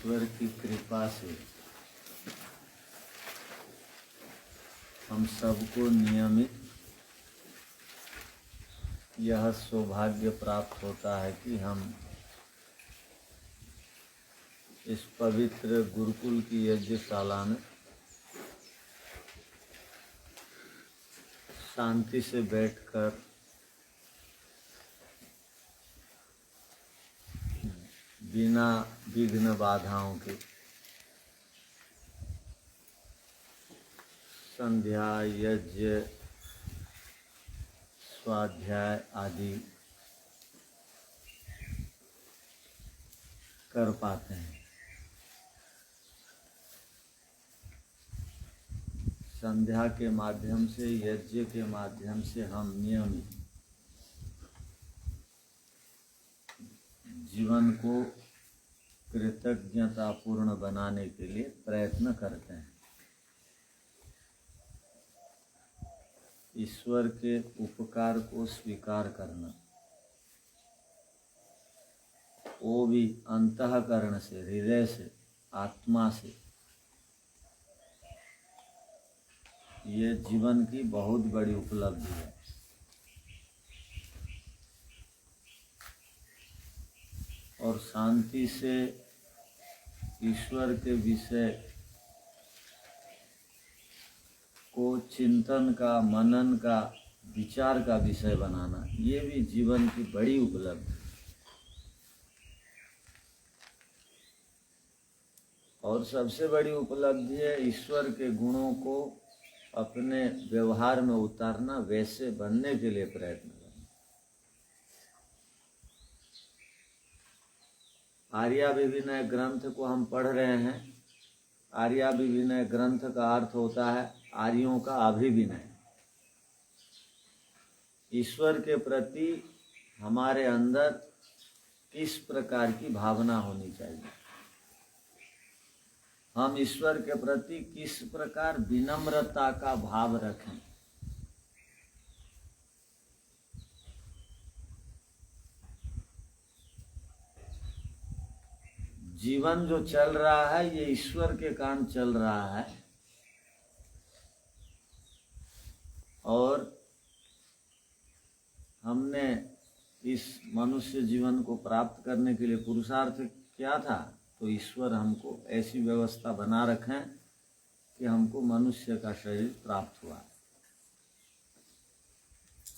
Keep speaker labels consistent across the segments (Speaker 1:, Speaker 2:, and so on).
Speaker 1: ईश्वर की कृपा से हम सबको नियमित यह सौभाग्य प्राप्त होता है कि हम इस पवित्र गुरुकुल की यज्ञशाला में शांति से बैठकर बिना विघ्न बाधाओं के संध्या यज्ञ स्वाध्याय आदि कर पाते हैं। संध्या के माध्यम से, यज्ञ के माध्यम से हम नियमित जीवन को कृतज्ञतापूर्ण बनाने के लिए प्रयत्न करते हैं। ईश्वर के उपकार को स्वीकार करना, वो भी अंतःकरण से, हृदय से, आत्मा से, ये जीवन की बहुत बड़ी उपलब्धि है। और शांति से ईश्वर के विषय को चिंतन का, मनन का, विचार का विषय बनाना, ये भी जीवन की बड़ी उपलब्धि है। और सबसे बड़ी उपलब्धि है ईश्वर के गुणों को अपने व्यवहार में उतारना, वैसे बनने के लिए प्रयत्न करना। आर्याभिविनय ग्रंथ को हम पढ़ रहे हैं। आर्याभिविनय ग्रंथ का अर्थ होता है आर्यों का अभिविनय। ईश्वर के प्रति हमारे अंदर किस प्रकार की भावना होनी चाहिए, हम ईश्वर के प्रति किस प्रकार विनम्रता का भाव रखें। जीवन जो चल रहा है ये ईश्वर के कारण चल रहा है, और हमने इस मनुष्य जीवन को प्राप्त करने के लिए पुरुषार्थ किया था, तो ईश्वर हमको ऐसी व्यवस्था बना रखें कि हमको मनुष्य का शरीर प्राप्त हुआ।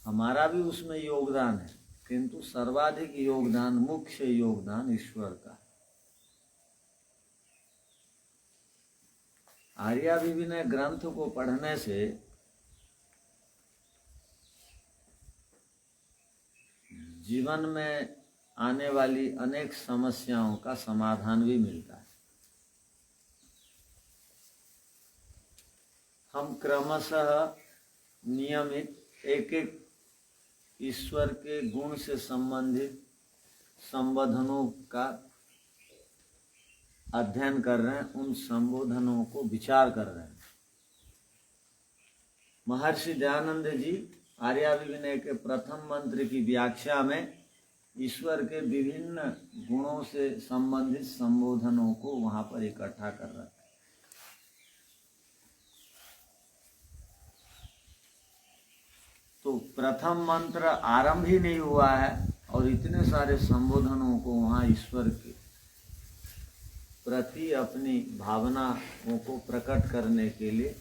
Speaker 1: हमारा भी उसमें योगदान है, किंतु सर्वाधिक योगदान, मुख्य योगदान ईश्वर का है। आर्याभिविनय ग्रंथ को पढ़ने से जीवन में आने वाली अनेक समस्याओं का समाधान भी मिलता है। हम क्रमशः नियमित एक एक ईश्वर के गुण से संबंधित संबोधनों का अध्ययन कर रहे हैं, उन संबोधनों को विचार कर रहे हैं। महर्षि दयानंद जी आर्याभिविनय के प्रथम मंत्र की व्याख्या में ईश्वर के विभिन्न गुणों से संबंधित संबोधनों को वहां पर इकट्ठा कर रहे हैं। तो प्रथम मंत्र आरंभ ही नहीं हुआ है और इतने सारे संबोधनों को वहां ईश्वर के प्रति अपनी भावनाओं को प्रकट करने के लिए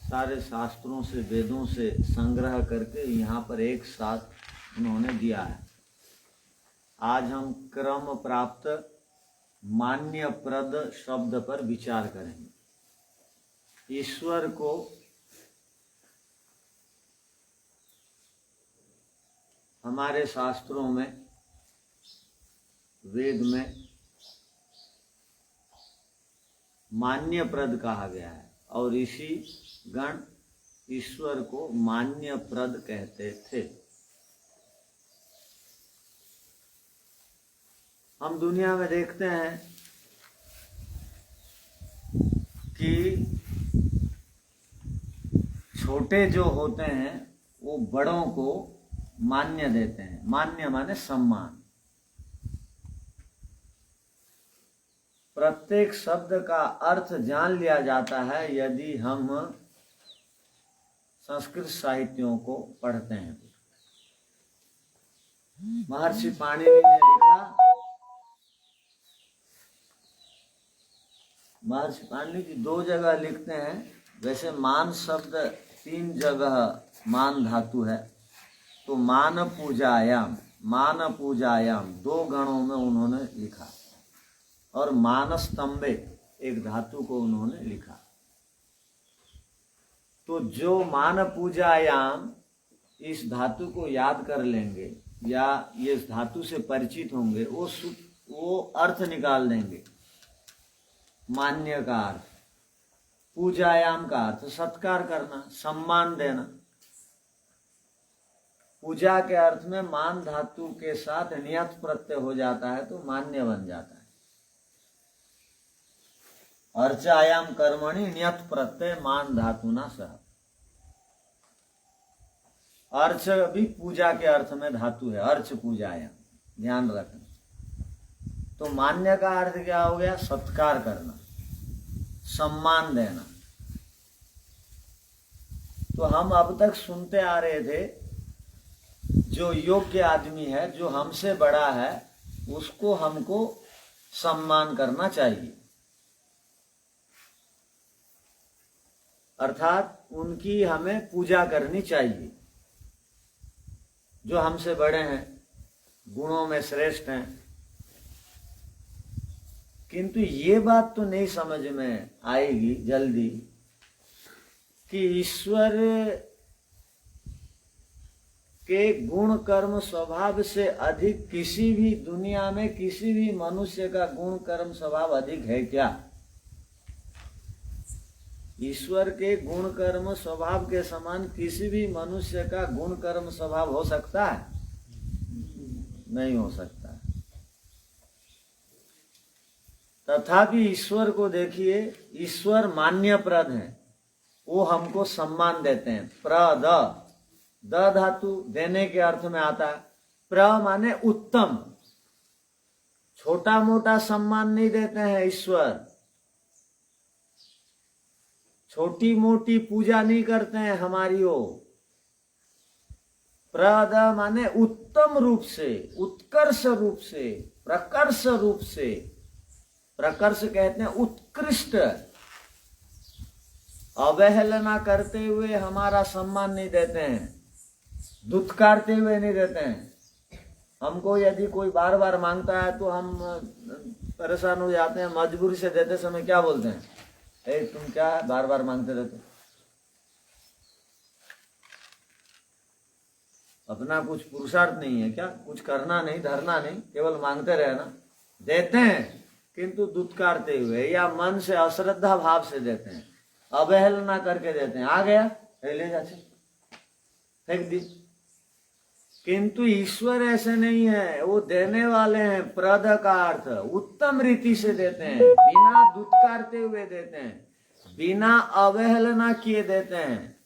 Speaker 1: सारे शास्त्रों से, वेदों से संग्रह करके यहाँ पर एक साथ उन्होंने दिया है। आज हम क्रम प्राप्त मान्यप्रद शब्द पर विचार करेंगे। ईश्वर को हमारे शास्त्रों में, वेद में मान्यप्रद कहा गया है, और इसी गण ईश्वर को मान्यप्रद कहते थे। हम दुनिया में देखते हैं कि छोटे जो होते हैं वो बड़ों को मान्य देते हैं। मान्य माने सम्मान। प्रत्येक शब्द का अर्थ जान लिया जाता है यदि हम संस्कृत साहित्यों को पढ़ते हैं। महर्षि पाणिनि ने लिखा, महर्षि पाणिनि जी 2 जगह लिखते हैं। वैसे मान शब्द 3 जगह मान धातु है, तो मान पूजायाम 2 गणों में उन्होंने लिखा, और मानस्तंभे एक धातु को उन्होंने लिखा। तो जो मान पूजायाम इस धातु को याद कर लेंगे या ये इस धातु से परिचित होंगे, वो अर्थ निकाल देंगे। मान्य का अर्थ, पूजायाम का अर्थ सत्कार करना, सम्मान देना। पूजा के अर्थ में मान धातु के साथ नियत प्रत्यय हो जाता है तो मान्य बन जाता है। अर्चायाम कर्मणि नियत प्रत्यय मान धातु ना सह। अर्च भी पूजा के अर्थ में धातु है, अर्च पूजायाम, ध्यान रखना। तो मान्य का अर्थ क्या हो गया? सत्कार करना, सम्मान देना। तो हम अब तक सुनते आ रहे थे, जो योग्य आदमी है, जो हमसे बड़ा है, उसको हमको सम्मान करना चाहिए, अर्थात उनकी हमें पूजा करनी चाहिए। जो हमसे बड़े हैं, गुणों में श्रेष्ठ हैं। किंतु ये बात तो नहीं समझ में आएगी जल्दी कि ईश्वर के गुण कर्म स्वभाव से अधिक किसी भी दुनिया में किसी भी मनुष्य का गुण कर्म स्वभाव अधिक है क्या? ईश्वर के गुण कर्म स्वभाव के समान किसी भी मनुष्य का गुण कर्म स्वभाव हो सकता है? नहीं हो सकता। तथापि ईश्वर को देखिए, ईश्वर मान्यप्रद है, वो हमको सम्मान देते हैं। प्रद, द धातु देने के अर्थ में आता है। प्र माने उत्तम, छोटा मोटा सम्मान नहीं देते हैं ईश्वर, छोटी मोटी पूजा नहीं करते हैं हमारी वो। प्रद माने उत्तम रूप से, उत्कर्ष रूप से, प्रकर्ष रूप से। प्रकर्ष कहते हैं उत्कृष्ट। अवहेलना करते हुए हमारा सम्मान नहीं देते हैं, दुत्कारते हुए नहीं देते हैं। हमको यदि कोई बार बार मांगता है तो हम परेशान हो जाते हैं। मजबूरी से देते समय क्या बोलते हैं? तुम क्या बार बार मांगते रहते? अपना कुछ पुरुषार्थ नहीं है क्या? कुछ करना नहीं, धरना नहीं, केवल मांगते रहना। देते हैं किंतु दुत्कारते हुए या मन से अश्रद्धा भाव से देते हैं, अवहेलना करके देते हैं। आ गया ले जा, फेंक दी। किंतु ईश्वर ऐसे नहीं है, वो देने वाले हैं। प्रद का अर्थ उत्तम रीति से देते हैं, बिना दुत्कारते हुए देते हैं, बिना अवहेलना किए देते हैं।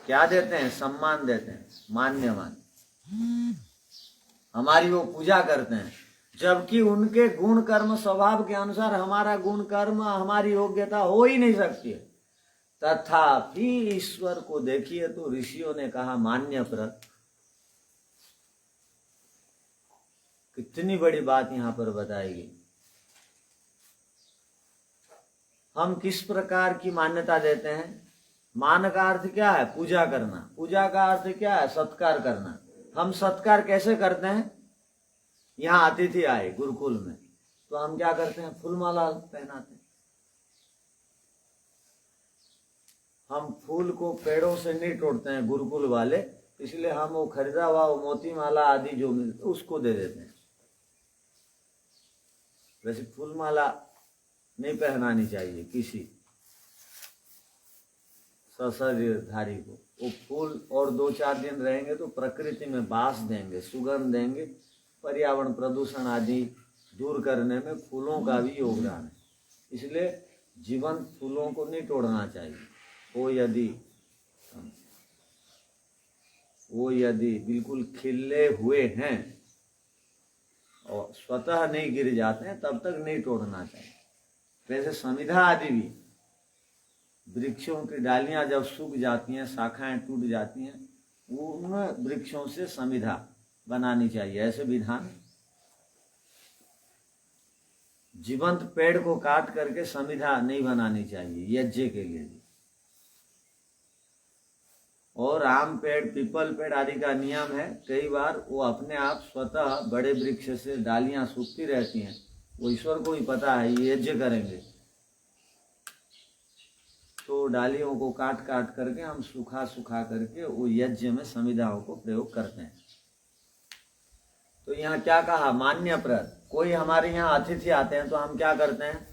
Speaker 1: क्या देते हैं? सम्मान देते हैं, मान्यमान। हमारी वो पूजा करते हैं, जबकि उनके गुण कर्म स्वभाव के अनुसार हमारा गुण कर्म, हमारी योग्यता हो ही नहीं सकती है। तथापि ईश्वर को देखिए तो ऋषियों ने कहा मान्यप्रद। कितनी बड़ी बात यहाँ पर बताएगी। हम किस प्रकार की मान्यता देते हैं? मान का अर्थ क्या है? पूजा करना। पूजा का अर्थ क्या है? सत्कार करना। हम सत्कार कैसे करते हैं? यहाँ अतिथि आए गुरुकुल में तो हम क्या करते हैं? फूलमाला पहनाते हैं। हम फूल को पेड़ों से नहीं तोड़ते हैं गुरुकुल वाले, इसलिए हम वो खरीदा हुआ वो मोती माला आदि जो मिलते उसको दे देते हैं। वैसे फूलमाला नहीं पहनानी चाहिए किसी सशरीरधारी को। वो फूल और 2-4 दिन रहेंगे तो प्रकृति में बास देंगे, सुगंध देंगे। पर्यावरण प्रदूषण आदि दूर करने में फूलों का भी योगदान है। इसलिए जीवंत फूलों को नहीं तोड़ना चाहिए। वो यदि बिल्कुल खिले हुए हैं और स्वतः नहीं गिर जाते हैं तब तक नहीं तोड़ना चाहिए। वैसे समिधा आदि भी वृक्षों की डालियां जब सूख जाती हैं, शाखाएं टूट जाती हैं, वो उन वृक्षों से समिधा बनानी चाहिए। ऐसे विधान जीवंत पेड़ को काट करके समिधा नहीं बनानी चाहिए यज्ञ के लिए। और आम पेड़, पीपल पेड़ आदि का नियम है, कई बार वो अपने आप स्वतः बड़े वृक्ष से डालियां सूखती रहती हैं, वो ईश्वर को ही पता है ये यज्ञ करेंगे, तो डालियों को काट काट करके हम सुखा सुखा करके वो यज्ञ में समिधाओं को प्रयोग करते हैं। तो यहाँ क्या कहा, मान्यप्रद। कोई हमारे यहाँ अतिथि आते हैं तो हम क्या करते हैं,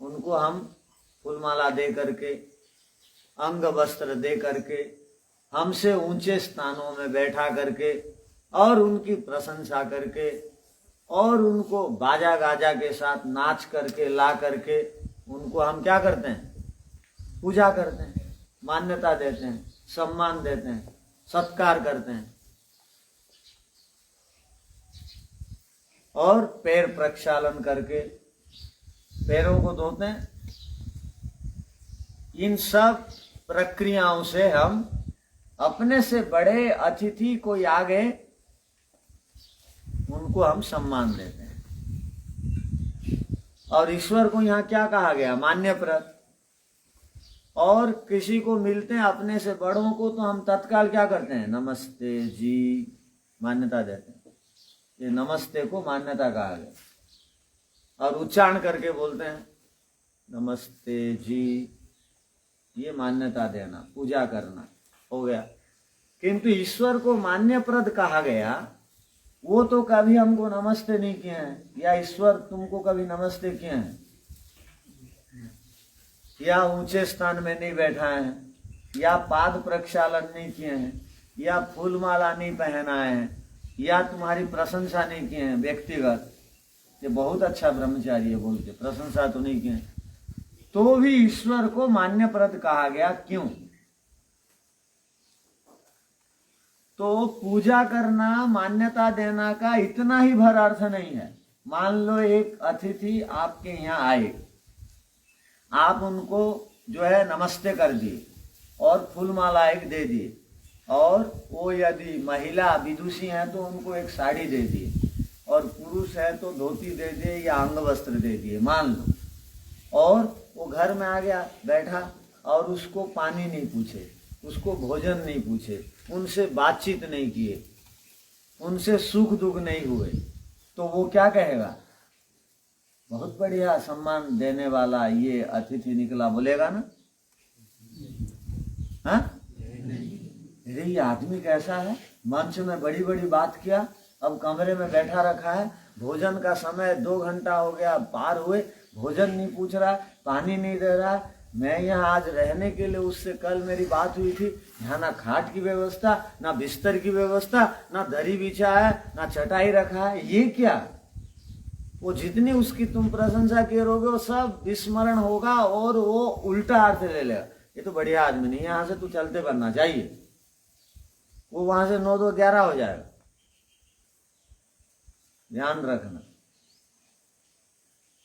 Speaker 1: उनको हम फूलमाला दे करके, अंग वस्त्र दे करके, हमसे ऊंचे स्थानों में बैठा करके और उनकी प्रशंसा करके और उनको बाजा गाजा के साथ नाच करके ला करके उनको हम क्या करते हैं, पूजा करते हैं, मान्यता देते हैं, सम्मान देते हैं, सत्कार करते हैं और पैर प्रक्षालन करके पैरों को धोते हैं। इन सब प्रक्रियाओं से हम अपने से बड़े अतिथि कोई आ गए उनको हम सम्मान देते हैं। और ईश्वर को यहाँ क्या कहा गया, मान्यप्रद। और किसी को मिलते हैं अपने से बड़ों को तो हम तत्काल क्या करते हैं, नमस्ते जी, मान्यता देते हैं। ये नमस्ते को मान्यता कहा गया। और उच्चारण करके बोलते हैं नमस्ते जी, ये मान्यता देना, पूजा करना हो गया। किंतु ईश्वर को मान्यप्रद कहा गया, वो तो कभी हमको नमस्ते नहीं किए हैं, या ईश्वर तुमको कभी नमस्ते किए हैं, या ऊंचे स्थान में नहीं बैठा है, या पाद प्रक्षालन नहीं किए हैं, या फूलमाला नहीं पहनाए हैं, या तुम्हारी प्रशंसा नहीं किए हैं व्यक्तिगत, ये बहुत अच्छा ब्रह्मचारी है बोल के प्रशंसा तो नहीं किए, तो भी ईश्वर को मान्यप्रद कहा गया। क्यों? तो पूजा करना, मान्यता देना का इतना ही भर अर्थ नहीं है। मान लो एक अतिथि आपके यहाँ आए, आप उनको जो है नमस्ते कर दिए और फूलमाला एक दे दिए, और वो यदि महिला विदुषी है तो उनको एक साड़ी दे दिए, और पुरुष है तो धोती दे दिए या अंग वस्त्र दे दिए मान लो, और वो घर में आ गया बैठा और उसको पानी नहीं पूछे, उसको भोजन नहीं पूछे, उनसे बातचीत नहीं किए, उनसे सुख दुख नहीं हुए, तो वो क्या कहेगा, बहुत बढ़िया सम्मान देने वाला ये अतिथि निकला, बोलेगा ना? हाँ, अरे ये आदमी कैसा है, मंच में बड़ी बड़ी बात किया, अब कमरे में बैठा रखा है, भोजन का समय 2 घंटा हो गया पार हुए, भोजन नहीं पूछ रहा, पानी नहीं दे रहा। मैं यहाँ आज रहने के लिए, उससे कल मेरी बात हुई थी, यहाँ ना खाट की व्यवस्था, ना बिस्तर की व्यवस्था, ना दरी बिछा है, ना चटाई रखा है, ये क्या? वो जितनी उसकी तुम प्रशंसा करोगे वो सब विस्मरण होगा और वो उल्टा अर्थ ले लेगा, ये तो बढ़िया आदमी नहीं, यहाँ से तू चलते बनना चाहिए। वो वहां से 9 2 11 हो जाएगा। ध्यान रखना।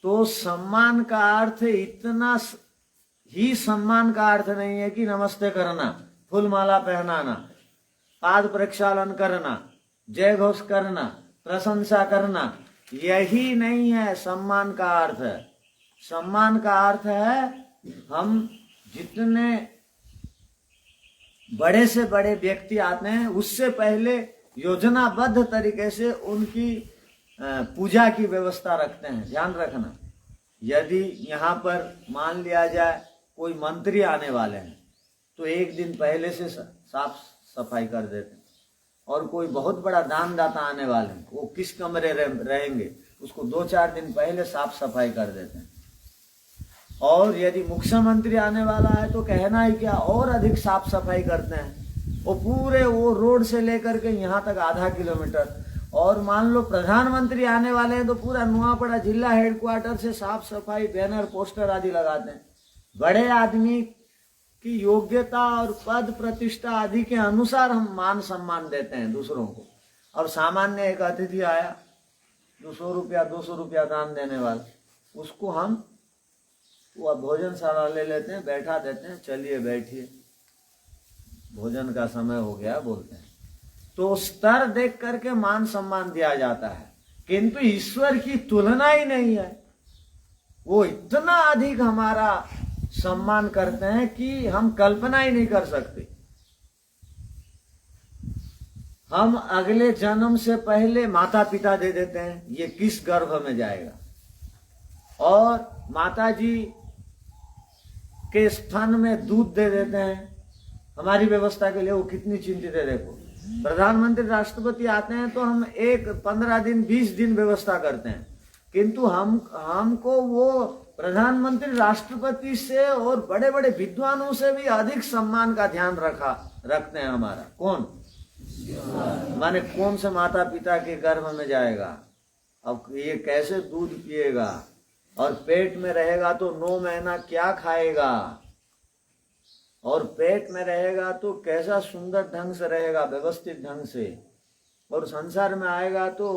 Speaker 1: तो सम्मान का अर्थ इतना ही सम्मान का अर्थ नहीं है कि नमस्ते करना, फूलमाला पहनाना, पाद प्रक्षालन करना, जय घोष करना, प्रशंसा करना, यही नहीं है सम्मान का अर्थ। सम्मान का अर्थ है हम जितने बड़े से बड़े व्यक्ति आते हैं उससे पहले योजनाबद्ध तरीके से उनकी पूजा की व्यवस्था रखते हैं। ध्यान रखना, यदि यहाँ पर मान लिया जाए कोई मंत्री आने वाले हैं तो एक दिन पहले से साफ सफाई कर देते हैं, और कोई बहुत बड़ा दानदाता आने वाले हैं, वो किस कमरे रहेंगे उसको 2-4 दिन पहले साफ सफाई कर देते हैं। और यदि मुख्यमंत्री आने वाला है तो कहना ही क्या, और अधिक साफ सफाई करते हैं, वो पूरे वो रोड से लेकर के यहाँ तक आधा किलोमीटर। और मान लो प्रधानमंत्री आने वाले हैं तो पूरा नुआपड़ा जिला हेडक्वार्टर से साफ सफाई, बैनर पोस्टर आदि लगाते हैं। बड़े आदमी की योग्यता और पद प्रतिष्ठा आदि के अनुसार हम मान सम्मान देते हैं दूसरों को। और सामान्य एक अतिथि आया 200 रुपया 200 रुपया दान देने वाला, उसको हम वो भोजनशाला ले लेते हैं, बैठा देते हैं, चलिए बैठिए, भोजन का समय हो गया बोलते हैं। तो स्तर देख करके मान सम्मान दिया जाता है, किंतु ईश्वर की तुलना ही नहीं है। वो इतना अधिक हमारा सम्मान करते हैं कि हम कल्पना ही नहीं कर सकते। हम अगले जन्म से पहले माता पिता दे देते हैं, ये किस गर्भ में जाएगा, और माता जी के स्तन में दूध दे देते हैं हमारी व्यवस्था के लिए। वो कितनी चिंतित है देखो। प्रधानमंत्री राष्ट्रपति आते हैं तो हम 15 दिन 20 दिन व्यवस्था करते हैं, किंतु हमको वो प्रधानमंत्री राष्ट्रपति से और बड़े बड़े विद्वानों से भी अधिक सम्मान का ध्यान रखते हैं हमारा। कौन? माने कौन से माता पिता के गर्भ में जाएगा, अब ये कैसे दूध पिएगा, और पेट में रहेगा तो 9 महीना क्या खाएगा, और पेट में रहेगा तो कैसा सुंदर ढंग से रहेगा, व्यवस्थित ढंग से, और संसार में आएगा तो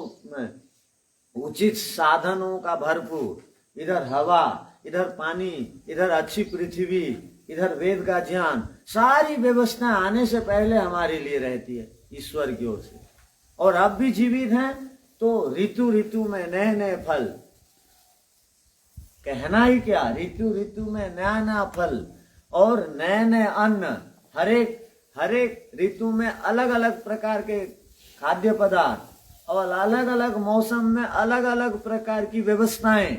Speaker 1: उचित साधनों का भरपूर, इधर हवा, इधर पानी, इधर अच्छी पृथ्वी, इधर वेद का ज्ञान, सारी व्यवस्था आने से पहले हमारे लिए रहती है ईश्वर की ओर से। और अब भी जीवित हैं तो ऋतु ऋतु में नए नए फल, कहना ही क्या, ऋतु ऋतु में नया नया फल और नए नए अन्न, हरेक ऋतु में अलग अलग प्रकार के खाद्य पदार्थ, और अलग अलग मौसम में अलग अलग प्रकार की व्यवस्थाएं।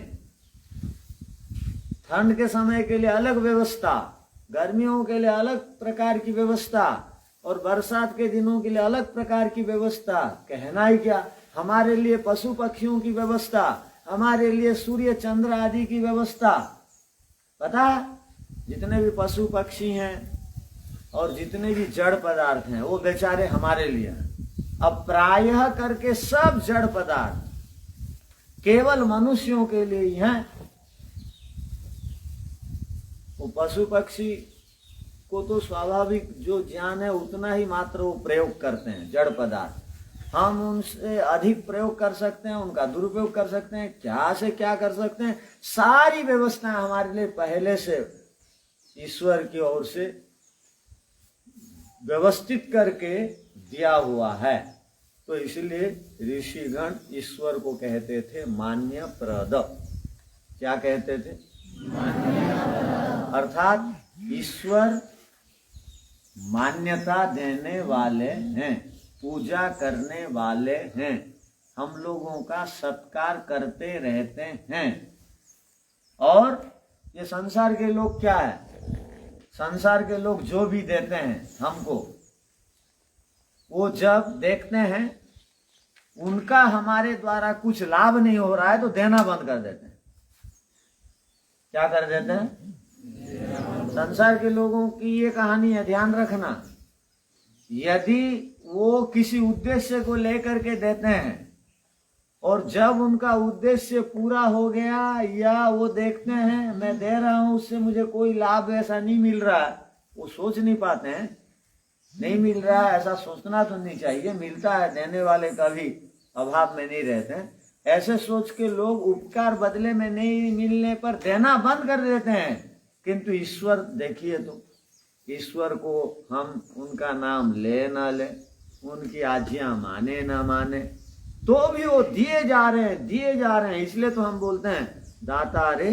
Speaker 1: ठंड के समय के लिए अलग व्यवस्था, गर्मियों के लिए अलग प्रकार की व्यवस्था, और बरसात के दिनों के लिए अलग प्रकार की व्यवस्था। कहना ही क्या, हमारे लिए पशु पक्षियों की व्यवस्था, हमारे लिए सूर्य चंद्र आदि की व्यवस्था। पता है, जितने भी पशु पक्षी हैं और जितने भी जड़ पदार्थ हैं वो बेचारे हमारे लिए हैं। अब प्रायः करके सब जड़ पदार्थ केवल मनुष्यों के लिए ही हैं। वो पशु पक्षी को तो स्वाभाविक जो ज्ञान है उतना ही मात्र वो प्रयोग करते हैं। जड़ पदार्थ हम उनसे अधिक प्रयोग कर सकते हैं, उनका दुरुपयोग कर सकते हैं, क्या से क्या कर सकते हैं। सारी व्यवस्थाएं हमारे लिए पहले से ईश्वर की ओर से व्यवस्थित करके दिया हुआ है। तो इसलिए ऋषिगण ईश्वर को कहते थे मान्य प्रद। क्या कहते थे? अर्थात ईश्वर मान्यता देने वाले हैं, पूजा करने वाले हैं, हम लोगों का सत्कार करते रहते हैं। और ये संसार के लोग क्या है, संसार के लोग जो भी देते हैं हमको, वो जब देखते हैं उनका हमारे द्वारा कुछ लाभ नहीं हो रहा है तो देना बंद कर देते हैं। क्या कर देते हैं? संसार के लोगों की ये कहानी है, ध्यान रखना। यदि वो किसी उद्देश्य को लेकर के देते हैं और जब उनका उद्देश्य पूरा हो गया या वो देखते हैं मैं दे रहा हूं उससे मुझे कोई लाभ ऐसा नहीं मिल रहा, वो सोच नहीं पाते हैं नहीं मिल रहा है, ऐसा सोचना तो नहीं चाहिए, मिलता है, देने वाले कभी अभाव में नहीं रहते हैं। ऐसे सोच के लोग उपकार बदले में नहीं मिलने पर देना बंद कर देते हैं। किंतु ईश्वर देखिए तो, ईश्वर को हम उनका नाम ले ना ले, उनकी आज्ञा माने ना माने, तो भी वो दिए जा रहे हैं। इसलिए तो हम बोलते हैं दाता रे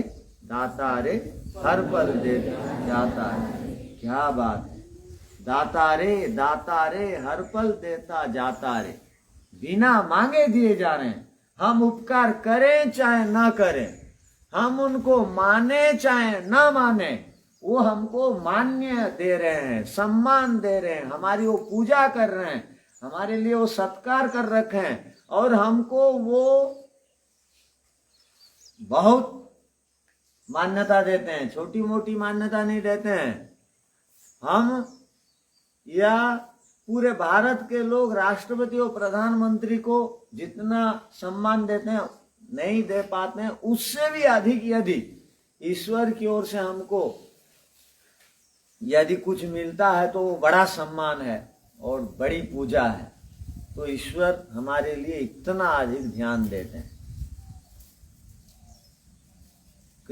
Speaker 1: हर पल दे जाता है। क्या बात है, दाता रे हर पल देता जाता रे, बिना मांगे दिए जा रहे हैं। हम उपकार करें चाहे ना करें, हम उनको माने चाहे ना माने, वो हमको मान्य दे रहे हैं, सम्मान दे रहे हैं, हमारी वो पूजा कर रहे हैं, हमारे लिए वो सत्कार कर रखे हैं, और हमको वो बहुत मान्यता देते हैं, छोटी मोटी मान्यता नहीं देते हैं। हम या पूरे भारत के लोग राष्ट्रपति और प्रधानमंत्री को जितना सम्मान देते हैं नहीं दे पाते हैं, उससे भी अधिक यदि ईश्वर की ओर से हमको यदि कुछ मिलता है तो वो बड़ा सम्मान है और बड़ी पूजा है। तो ईश्वर हमारे लिए इतना अधिक ध्यान देते हैं।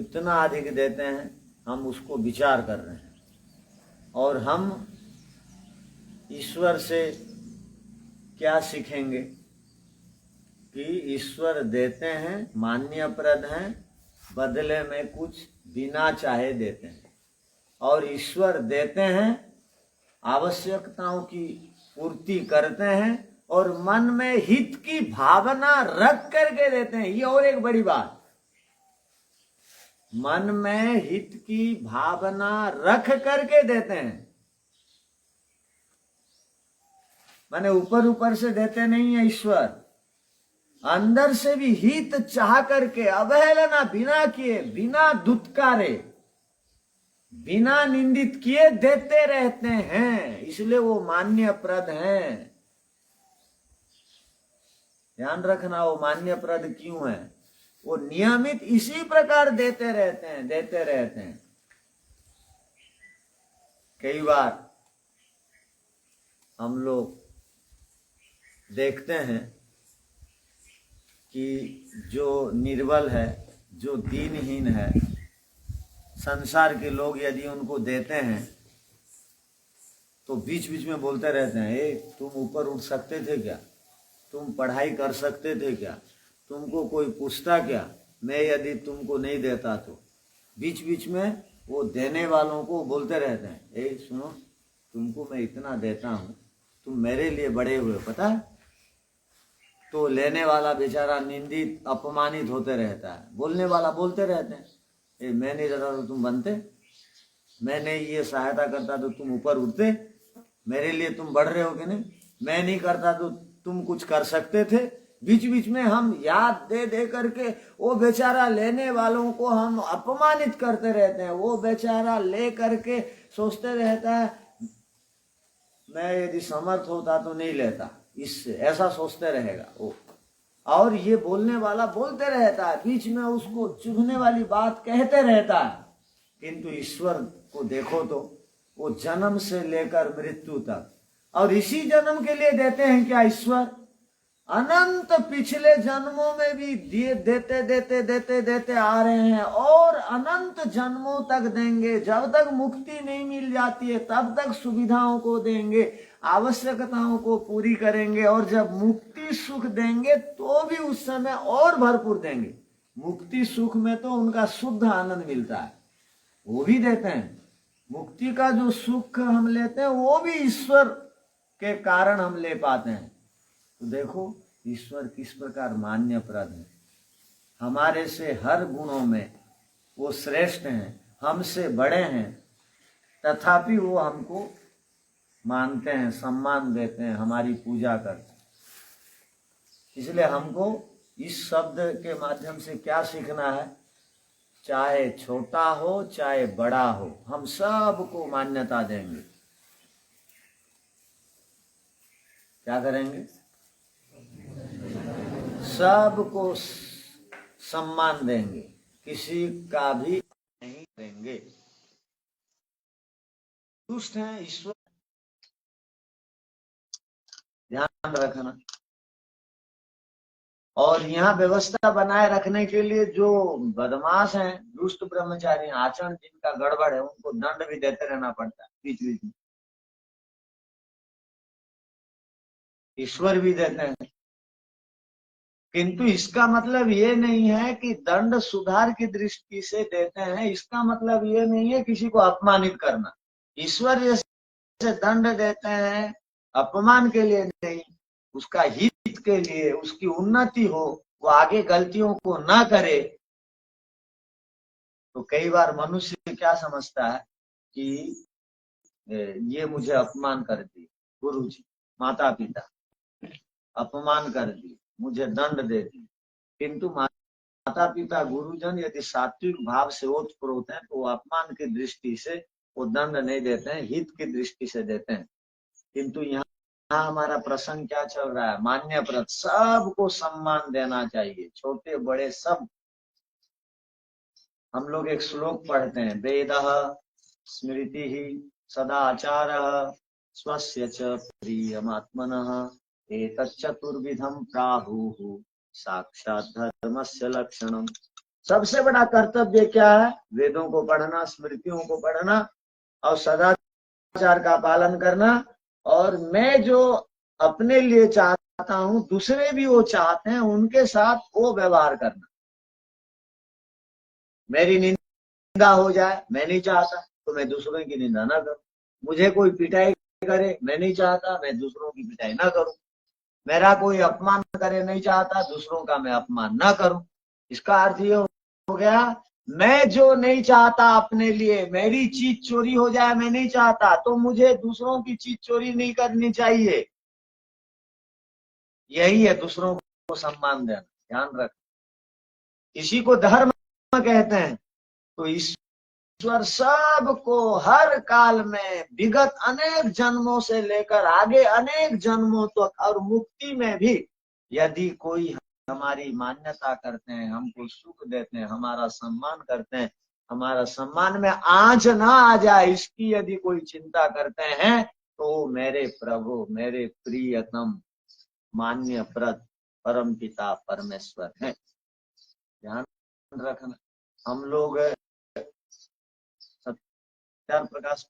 Speaker 1: कितना अधिक देते हैं हम उसको विचार कर रहे हैं। और हम ईश्वर से क्या सीखेंगे कि ईश्वर देते हैं, मान्यप्रद हैं, बदले में कुछ बिना चाहे देते हैं। और ईश्वर देते हैं, आवश्यकताओं की पूर्ति करते हैं और मन में हित की भावना रख करके देते हैं। ये और एक बड़ी बात, मन में हित की भावना रख करके देते हैं। माने ऊपर ऊपर से देते नहीं है ईश्वर, अंदर से भी हित चाह करके, अवहेलना बिना किए, बिना दुत्कारे, बिना निंदित किए देते रहते हैं। इसलिए वो मान्यप्रद हैं। ध्यान रखना, वो मान्यप्रद क्यों है? वो नियमित इसी प्रकार देते रहते हैं, देते रहते हैं। कई बार हम लोग देखते हैं कि जो निर्बल है, जो दीनहीन है, संसार के लोग यदि उनको देते हैं तो बीच बीच में बोलते रहते हैं, ए तुम ऊपर उठ सकते थे क्या? तुम पढ़ाई कर सकते थे क्या? तुमको कोई पूछता क्या? मैं यदि तुमको नहीं देता तो। बीच बीच में वो देने वालों को बोलते रहते हैं, ए सुनो, तुमको मैं इतना देता हूँ, तुम मेरे लिए बड़े हुए, पता है? तो लेने वाला बेचारा निंदित, अपमानित होते रहता है। बोलने वाला बोलते रहते हैं, ए मैं नहीं देता तो तुम बनते, मैं नहीं ये सहायता करता तो तुम ऊपर उठते, मेरे लिए तुम बढ़ रहे हो कि नहीं, मैं नहीं करता तो तुम कुछ कर सकते थे। बीच बीच में हम याद दे दे करके वो बेचारा लेने वालों को हम अपमानित करते रहते हैं। वो बेचारा ले करके सोचते रहता है, मैं यदि समर्थ होता तो नहीं लेता, इससे ऐसा सोचते रहेगा वो। और ये बोलने वाला बोलते रहता है, बीच में उसको चुभने वाली बात कहते रहता है। किंतु ईश्वर को देखो तो वो जन्म से लेकर मृत्यु तक, और इसी जन्म के लिए देते हैं क्या ईश्वर? अनंत पिछले जन्मों में भी देते देते देते देते आ रहे हैं और अनंत जन्मों तक देंगे। जब तक मुक्ति नहीं मिल जाती है तब तक सुविधाओं को देंगे, आवश्यकताओं को पूरी करेंगे, और जब मुक्ति सुख देंगे तो भी उस समय और भरपूर देंगे। मुक्ति सुख में तो उनका शुद्ध आनंद मिलता है, वो भी देते हैं। मुक्ति का जो सुख हम लेते हैं वो भी ईश्वर के कारण हम ले पाते हैं। तो देखो ईश्वर किस प्रकार मान्यप्रद है। हमारे से हर गुणों में वो श्रेष्ठ हैं, हमसे बड़े हैं, तथापि वो हमको मानते हैं, सम्मान देते हैं, हमारी पूजा करते हैं। इसलिए हमको इस शब्द के माध्यम से क्या सीखना है? चाहे छोटा हो चाहे बड़ा हो, हम सबको मान्यता देंगे। क्या करेंगे? सबको सम्मान देंगे, किसी का भी नहीं देंगे। दुष्ट हैं ईश्वर, ध्यान रखना। और यहाँ व्यवस्था बनाए रखने के लिए जो बदमाश हैं, दुष्ट ब्रह्मचारी, आचरण जिनका गड़बड़ है, उनको दंड भी देते रहना पड़ता है बीच बीच में। ईश्वर भी देते हैं, किंतु इसका मतलब ये नहीं है कि दंड सुधार की दृष्टि से देते हैं। इसका मतलब ये नहीं है किसी को अपमानित करना। ईश्वर जैसे दंड देते हैं अपमान के लिए नहीं, उसका हित के लिए, उसकी उन्नति हो, वो आगे गलतियों को ना करे। तो कई बार मनुष्य क्या समझता है कि ये मुझे अपमान कर दिए, गुरु जी, माता पिता अपमान कर दिए, मुझे दंड दे दिए। किंतु माता पिता, गुरुजन यदि सात्विक भाव से ओतप्रोत हैं तो वो अपमान की दृष्टि से वो दंड नहीं देते हैं, हित की दृष्टि से देते हैं। किंतु यहाँ हमारा प्रसंग क्या चल रहा है? मान्यप्रद, सबको सम्मान देना चाहिए, छोटे बड़े सब। हम लोग एक श्लोक पढ़ते हैं, वेदः स्मृतिः सदाचारः स्वस्य च प्रियमात्मनः एतच्चतुर्विधं प्राहुः साक्षात् धर्मस्य लक्षणम्। सबसे बड़ा कर्तव्य क्या है? वेदों को पढ़ना, स्मृतियों को पढ़ना और सदाचार का पालन करना। और मैं जो अपने लिए चाहता हूं, दूसरे भी वो चाहते हैं, उनके साथ वो व्यवहार करना। मेरी निंदा हो जाए, मैं नहीं चाहता, तो मैं दूसरों की निंदा ना करूं। मुझे कोई पिटाई करे, मैं नहीं चाहता, मैं दूसरों की पिटाई ना करूं। मेरा कोई अपमान करे, नहीं चाहता, दूसरों का मैं अपमान ना करूं। इसका अर्थ ये हो गया, मैं जो नहीं चाहता अपने लिए, मेरी चीज चोरी हो जाए, मैं नहीं चाहता, तो मुझे दूसरों की चीज चोरी नहीं करनी चाहिए। यही है दूसरों को सम्मान देना। ध्यान रख, इसी को धर्म कहते हैं। तो ईश्वर सबको हर काल में, विगत अनेक जन्मों से लेकर आगे अनेक जन्मों तक, और मुक्ति में भी, यदि कोई हमारी मान्यता करते हैं, हमको सुख देते हैं, हमारा सम्मान करते हैं, हमारा सम्मान में आंच ना आ जाए, इसकी यदि कोई चिंता करते हैं, तो मेरे प्रभु, मेरे प्रियतम मान्य प्रद परम पिता परमेश्वर है। ध्यान रखना। हम लोग सत्यार प्रकाश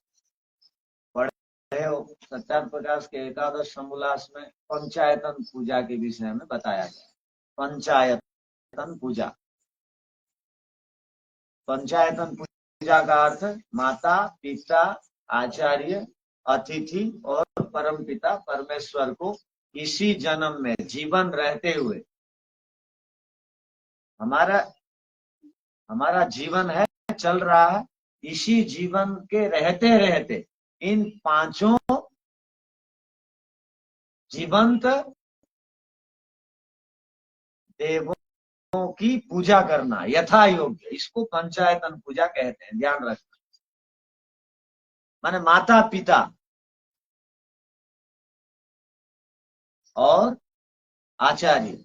Speaker 1: पढ़े हो, सत्यार प्रकाश के एकादश समोल्लास में पंचायतन पूजा के विषय में बताया गया। पंचायतन पूजा, पंचायतन पूजा का अर्थ माता पिता आचार्य अतिथि और परम पिता परमेश्वर को इसी जन्म में जीवन रहते हुए, हमारा जीवन है, चल रहा है, इसी जीवन के रहते रहते इन पांचों जीवंत देवों की पूजा करना यथा योग्य, इसको पंचायतन पूजा कहते हैं। ध्यान रखना। माने माता पिता और आचार्य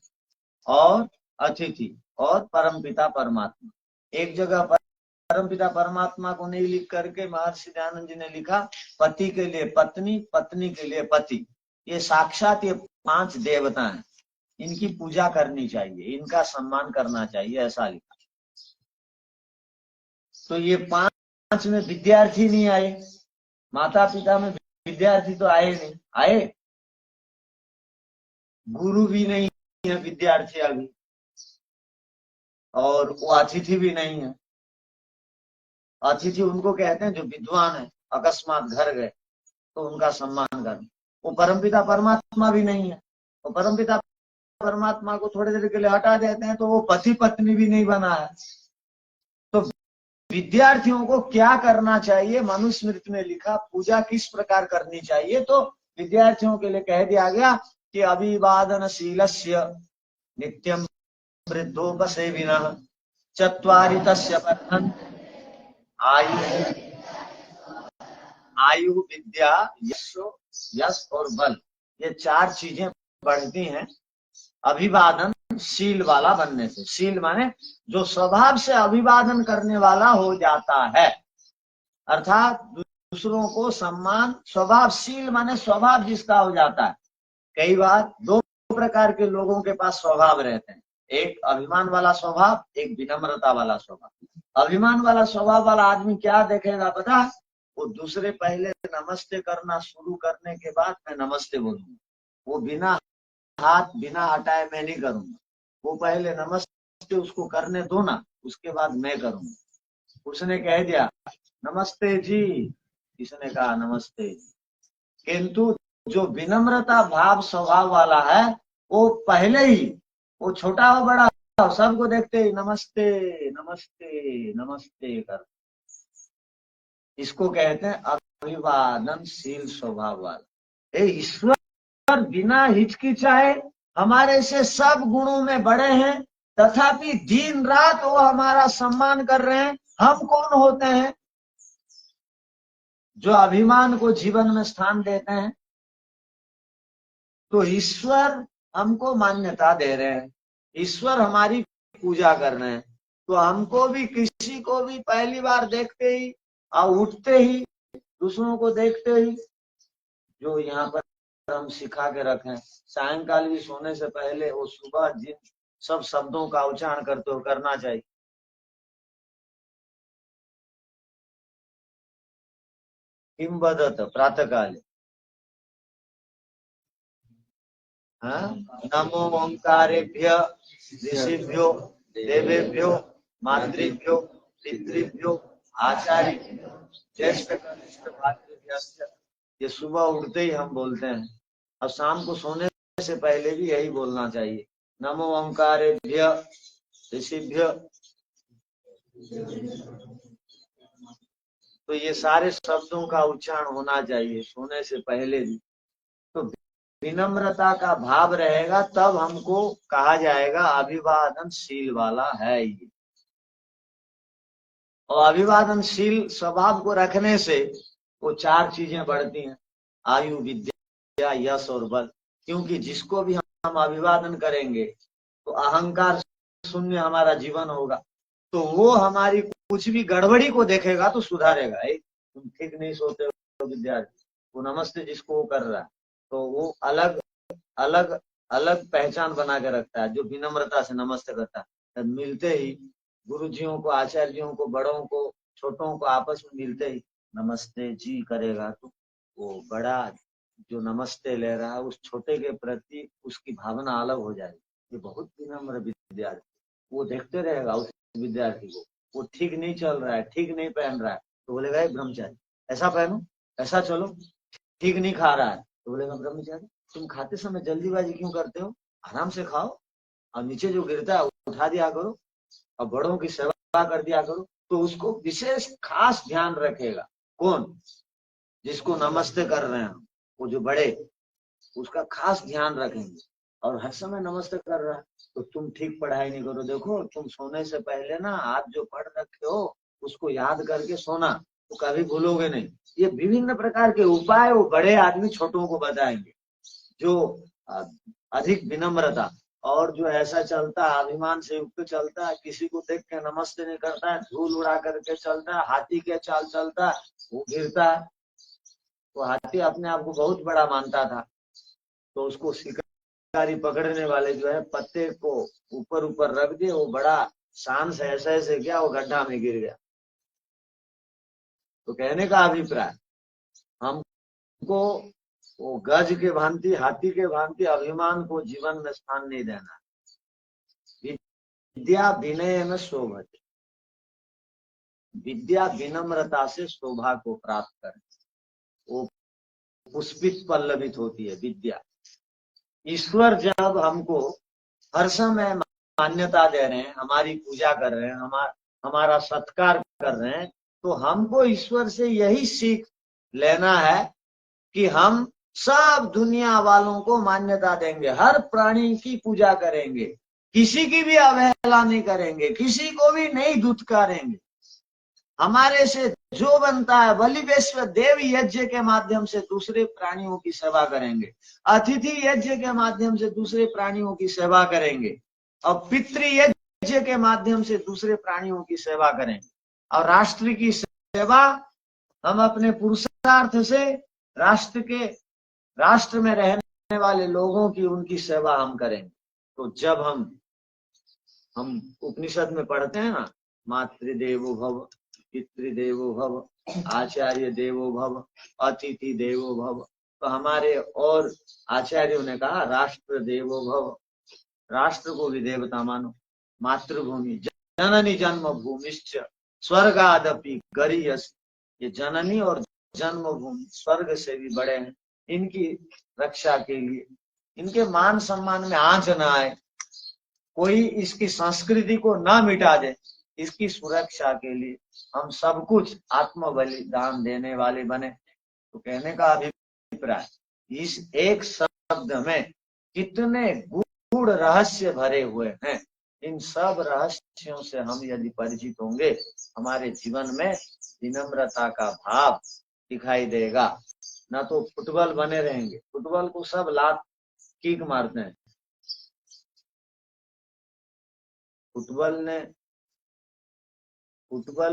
Speaker 1: और अतिथि और परमपिता परमात्मा। एक जगह परमपिता परमात्मा को नहीं लिख करके महर्षि दयानंद जी ने लिखा पति के लिए पत्नी, पत्नी के लिए पति। ये साक्षात ये पांच देवता हैं, इनकी पूजा करनी चाहिए, इनका सम्मान करना चाहिए, ऐसा लिखा। तो ये पांच में विद्यार्थी नहीं आए, माता पिता में विद्यार्थी तो आए नहीं, आए गुरु भी नहीं है विद्यार्थी अभी, और वो अतिथि भी नहीं है। अतिथि उनको कहते हैं जो विद्वान है, अकस्मात घर गए तो उनका सम्मान करना। वो परमपिता परमात्मा भी नहीं है, वो परमपिता परमात्मा को थोड़ी देर के लिए हटा देते हैं तो वो पति पत्नी भी नहीं बना है। तो विद्यार्थियों को क्या करना चाहिए, मनुस्मृति में लिखा पूजा किस प्रकार करनी चाहिए। तो विद्यार्थियों के लिए कह दिया गया कि अभिवादनशीलस्य नित्यम वृद्धोपसेविनः चत्वारि तस्य वर्धन्ते आयु विद्या यश और बल। ये चार चीजें बढ़ती हैं अभिवादन शील वाला बनने से। शील माने जो स्वभाव से अभिवादन करने वाला हो जाता है, अर्थात दूसरों को सम्मान। स्वभावशील माने स्वभाव जिसका हो जाता है। कई बार दो प्रकार के लोगों के पास स्वभाव रहते हैं, एक अभिमान वाला स्वभाव, एक विनम्रता वाला स्वभाव। अभिमान वाला स्वभाव वाला आदमी क्या देखेगा पता है? वो दूसरे पहले नमस्ते करना शुरू करने के बाद मैं नमस्ते बोलूंगा, वो बिना हाथ बिना हटाए मैं नहीं करूंगा। वो पहले नमस्ते उसको करने दो ना, उसके बाद मैं करूंगा। उसने कह दिया नमस्ते जी, इसने कहा नमस्ते। किंतु जो विनम्रता भाव स्वभाव वाला है, वो पहले ही, वो छोटा हो बड़ा हो सबको देखते ही नमस्ते नमस्ते नमस्ते कर। इसको कहते हैं अभिवादनशील स्वभाव वाला। ईश्वर बिना हिचकिचाए हमारे से सब गुणों में बड़े हैं, तथापि दिन रात वो हमारा सम्मान कर रहे हैं। हम कौन होते हैं जो अभिमान को जीवन में स्थान देते हैं? तो ईश्वर हमको मान्यता दे रहे हैं, ईश्वर हमारी पूजा कर रहे हैं। तो हमको भी, किसी को भी पहली बार देखते ही और उठते ही, दूसरों को देखते ही, जो यहाँ पर हम सिखा के रखें, सायंकाल भी सोने से पहले वो सुबह जिन सब शब्दों का उच्चारण करते हो करना चाहिए। किम वदत प्रातः काले, नमो ओंकारेभ्य ऋषिभ्यो देवेभ्यो मातृभ्यो पितृभ्यो आचार्यभ्यो ज्येष्ठ कनिष्ठ भातृभ्यश्च। ये सुबह उठते ही हम बोलते हैं, और शाम को सोने से पहले भी यही बोलना चाहिए, नमो ओंकारेभ्य ऋषिभ्य। तो ये सारे शब्दों का उच्चारण होना चाहिए सोने से पहले भी। तो विनम्रता का भाव रहेगा तब हमको कहा जाएगा अभिवादनशील वाला है ये। और अभिवादनशील स्वभाव को रखने से वो चार चीजें बढ़ती हैं, आयु विद्या यश और बल। क्योंकि जिसको भी हम अभिवादन करेंगे तो अहंकार शून्य हमारा जीवन होगा, तो वो हमारी कुछ भी गड़बड़ी को देखेगा तो सुधारेगा। तुम ठीक नहीं सोते हो विद्यार्थी, वो नमस्ते जिसको वो कर रहा है, तो वो अलग अलग अलग पहचान बना के रखता है जो विनम्रता से नमस्ते करता है। मिलते ही गुरुजियों को, आचार्यों को, बड़ों को, छोटों को आपस में मिलते ही नमस्ते जी करेगा तो वो बड़ा जो नमस्ते ले रहा है उस छोटे के प्रति उसकी भावना अलग हो जाएगी। ये बहुत विनम्र विद्यार्थी, वो देखते रहेगा उस विद्यार्थी को, वो ठीक नहीं चल रहा है, ठीक नहीं पहन रहा है तो बोलेगा ब्रह्मचारी ऐसा पहनो, ऐसा चलो, ठीक नहीं खा रहा है तो बोलेगा ब्रह्मचारी तुम खाते समय जल्दीबाजी क्यों करते हो, आराम से खाओ, और नीचे जो गिरता है उठा दिया करो, और बड़ों की सेवा कर दिया करो। तो उसको विशेष खास ध्यान रखेगा कौन, जिसको नमस्ते कर रहे हैं वो जो बड़े, उसका खास ध्यान रखेंगे। और हर समय नमस्ते कर रहा है तो तुम ठीक पढ़ाई नहीं करो, देखो तुम सोने से पहले ना आप जो पढ़ रखे हो उसको याद करके सोना, तो कभी भूलोगे नहीं। ये विभिन्न प्रकार के उपाय वो बड़े आदमी छोटों को बताएंगे। जो अधिक विनम्रता और जो ऐसा चलता है अभिमान से युक्त चलता है, किसी को देख के नमस्ते नहीं करता है, धूल उड़ा करके चलता है, हाथी के चाल चलता है, वो गिरता है। वो हाथी अपने आप को बहुत बड़ा मानता था, तो उसको शिकारी पकड़ने वाले जो है पत्ते को ऊपर ऊपर रख दिए, वो बड़ा शान से ऐसे ऐसे गया, वो गड्ढा में गिर गया। तो कहने का अभिप्राय, हमको वो गज के भांति, हाथी के भांति अभिमान को जीवन में स्थान नहीं देना। विद्या विनय में शोभते, विद्या विनम्रता से शोभा को प्राप्त करे, वो पुष्पित पल्लवित होती है विद्या। ईश्वर जब हमको हर समय मान्यता दे रहे हैं, हमारी पूजा कर रहे हैं, हमारा सत्कार कर रहे हैं, तो हमको ईश्वर से यही सीख लेना है कि हम सब दुनिया वालों को मान्यता देंगे, हर प्राणी की पूजा करेंगे, किसी की भी अवहेलना नहीं करेंगे, किसी को भी नहीं दुत्कारेंगे। हमारे से जो बनता है बलि वैश्व देव यज्ञ के माध्यम से दूसरे प्राणियों की सेवा करेंगे, अतिथि यज्ञ के माध्यम से दूसरे प्राणियों की सेवा करेंगे, और पितृ यज्ञ के माध्यम से दूसरे प्राणियों की सेवा करेंगे। और राष्ट्र की सेवा हम अपने पुरुषार्थ से राष्ट्र में रहने वाले लोगों की, उनकी सेवा हम करेंगे। तो जब हम उपनिषद में पढ़ते हैं ना, मातृदेवो भव, पितृदेवो भव, आचार्य देवो भव, अतिथि देवो भव, तो हमारे और आचार्यों ने कहा राष्ट्र देवो भव, राष्ट्र को भी देवता मानो। मातृभूमि जननी जन्म भूमिश्च स्वर्गादपि गरीयस, ये जननी और जन्मभूमि स्वर्ग से भी बड़े हैं, इनकी रक्षा के लिए, इनके मान सम्मान में आंच न आए, कोई इसकी संस्कृति को ना मिटा दे, इसकी सुरक्षा के लिए हम सब कुछ आत्म बलिदान देने वाले बने। तो कहने का अभिप्राय, इस एक शब्द में कितने गूढ़ रहस्य भरे हुए हैं। इन सब रहस्यों से हम यदि परिचित होंगे, हमारे जीवन में विनम्रता का भाव दिखाई देगा। ना तो फुटबॉल बने रहेंगे, फुटबॉल को सब लात किक मारते हैं। फुटबॉल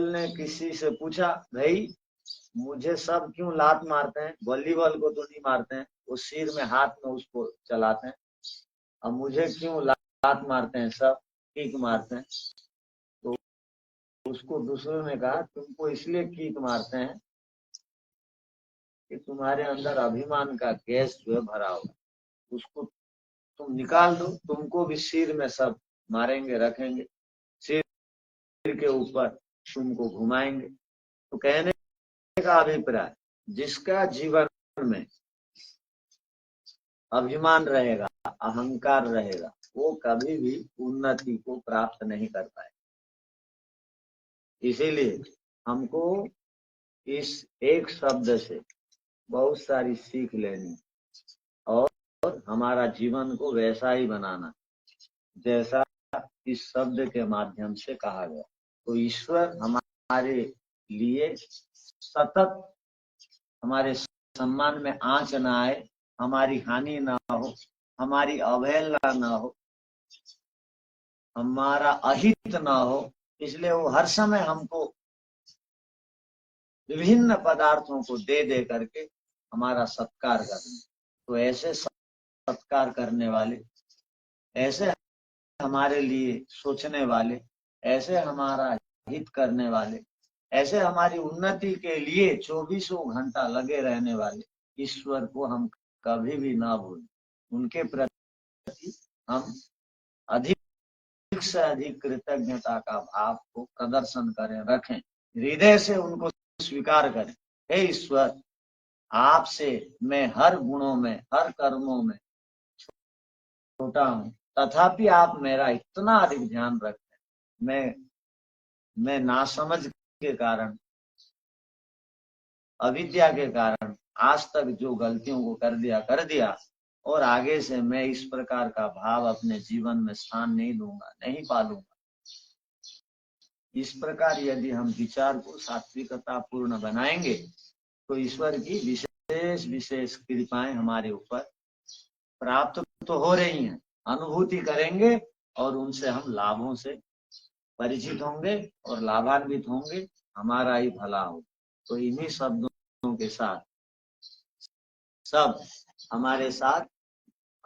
Speaker 1: ने किसी से पूछा, भाई मुझे सब क्यों लात मारते हैं, वॉलीबॉल को तो नहीं मारते हैं, वो सिर में हाथ में उसको चलाते हैं, अब मुझे क्यों लात मारते हैं, सब किक मारते हैं। तो उसको दूसरों ने कहा तुमको इसलिए किक मारते हैं कि तुम्हारे अंदर अभिमान का गैस जो है भरा हुआ, उसको तुम निकाल दो। तुमको भी सिर में सब मारेंगे, रखेंगे, सिर के ऊपर तुमको घुमाएंगे। तो कहने का अभिप्राय, जिसका जीवन में अभिमान रहेगा, अहंकार रहेगा, वो कभी भी उन्नति को प्राप्त नहीं कर पाए। इसीलिए हमको इस एक शब्द से बहुत सारी सीख लेनी और हमारा जीवन को वैसा ही बनाना जैसा इस शब्द के माध्यम से कहा गया। तो ईश्वर हमारे लिए सतत हमारे सम्मान में आंच ना आए, हमारी हानि ना हो, हमारी अवहेलना ना हो, हमारा अहित ना हो, इसलिए वो हर समय हमको विभिन्न पदार्थों को दे दे करके हमारा सत्कार करना। तो ऐसे सत्कार करने वाले, ऐसे हमारे लिए सोचने वाले, ऐसे हमारा हित करने वाले, ऐसे हमारी उन्नति के लिए 24 घंटा लगे रहने वाले ईश्वर को हम कभी भी ना भूलें। उनके प्रति हम अधिक से अधिक कृतज्ञता का भाव को प्रदर्शन करें, रखें, हृदय से उनको स्वीकार करें। हे ईश्वर, आपसे मैं हर गुणों में, हर कर्मों में छोटा हूं, तथापि आप मेरा इतना अधिक ध्यान रखते हैं। मैं नासमझ के कारण, अविद्या के कारण आज तक जो गलतियों को कर दिया और आगे से मैं इस प्रकार का भाव अपने जीवन में स्थान नहीं दूंगा, नहीं पालूंगा। इस प्रकार यदि हम विचार को सात्विकता पूर्ण बनाएंगे तो ईश्वर की विशेष विशेष कृपाएं हमारे ऊपर प्राप्त तो हो रही हैं, अनुभूति करेंगे और उनसे हम लाभों से परिचित होंगे और लाभान्वित होंगे, हमारा ही भला हो। तो इन्हीं शब्दों के साथ सब हमारे साथ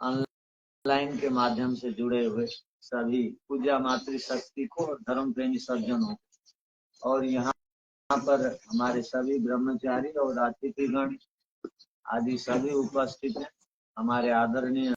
Speaker 1: ऑनलाइन के माध्यम से जुड़े हुए सभी पूज्य मातृशक्ति को और धर्म प्रेमी सज्जनों और यहाँ पर हमारे सभी ब्रह्मचारी और अतिथिगण आदि सभी उपस्थित हैं, हमारे आदरणीय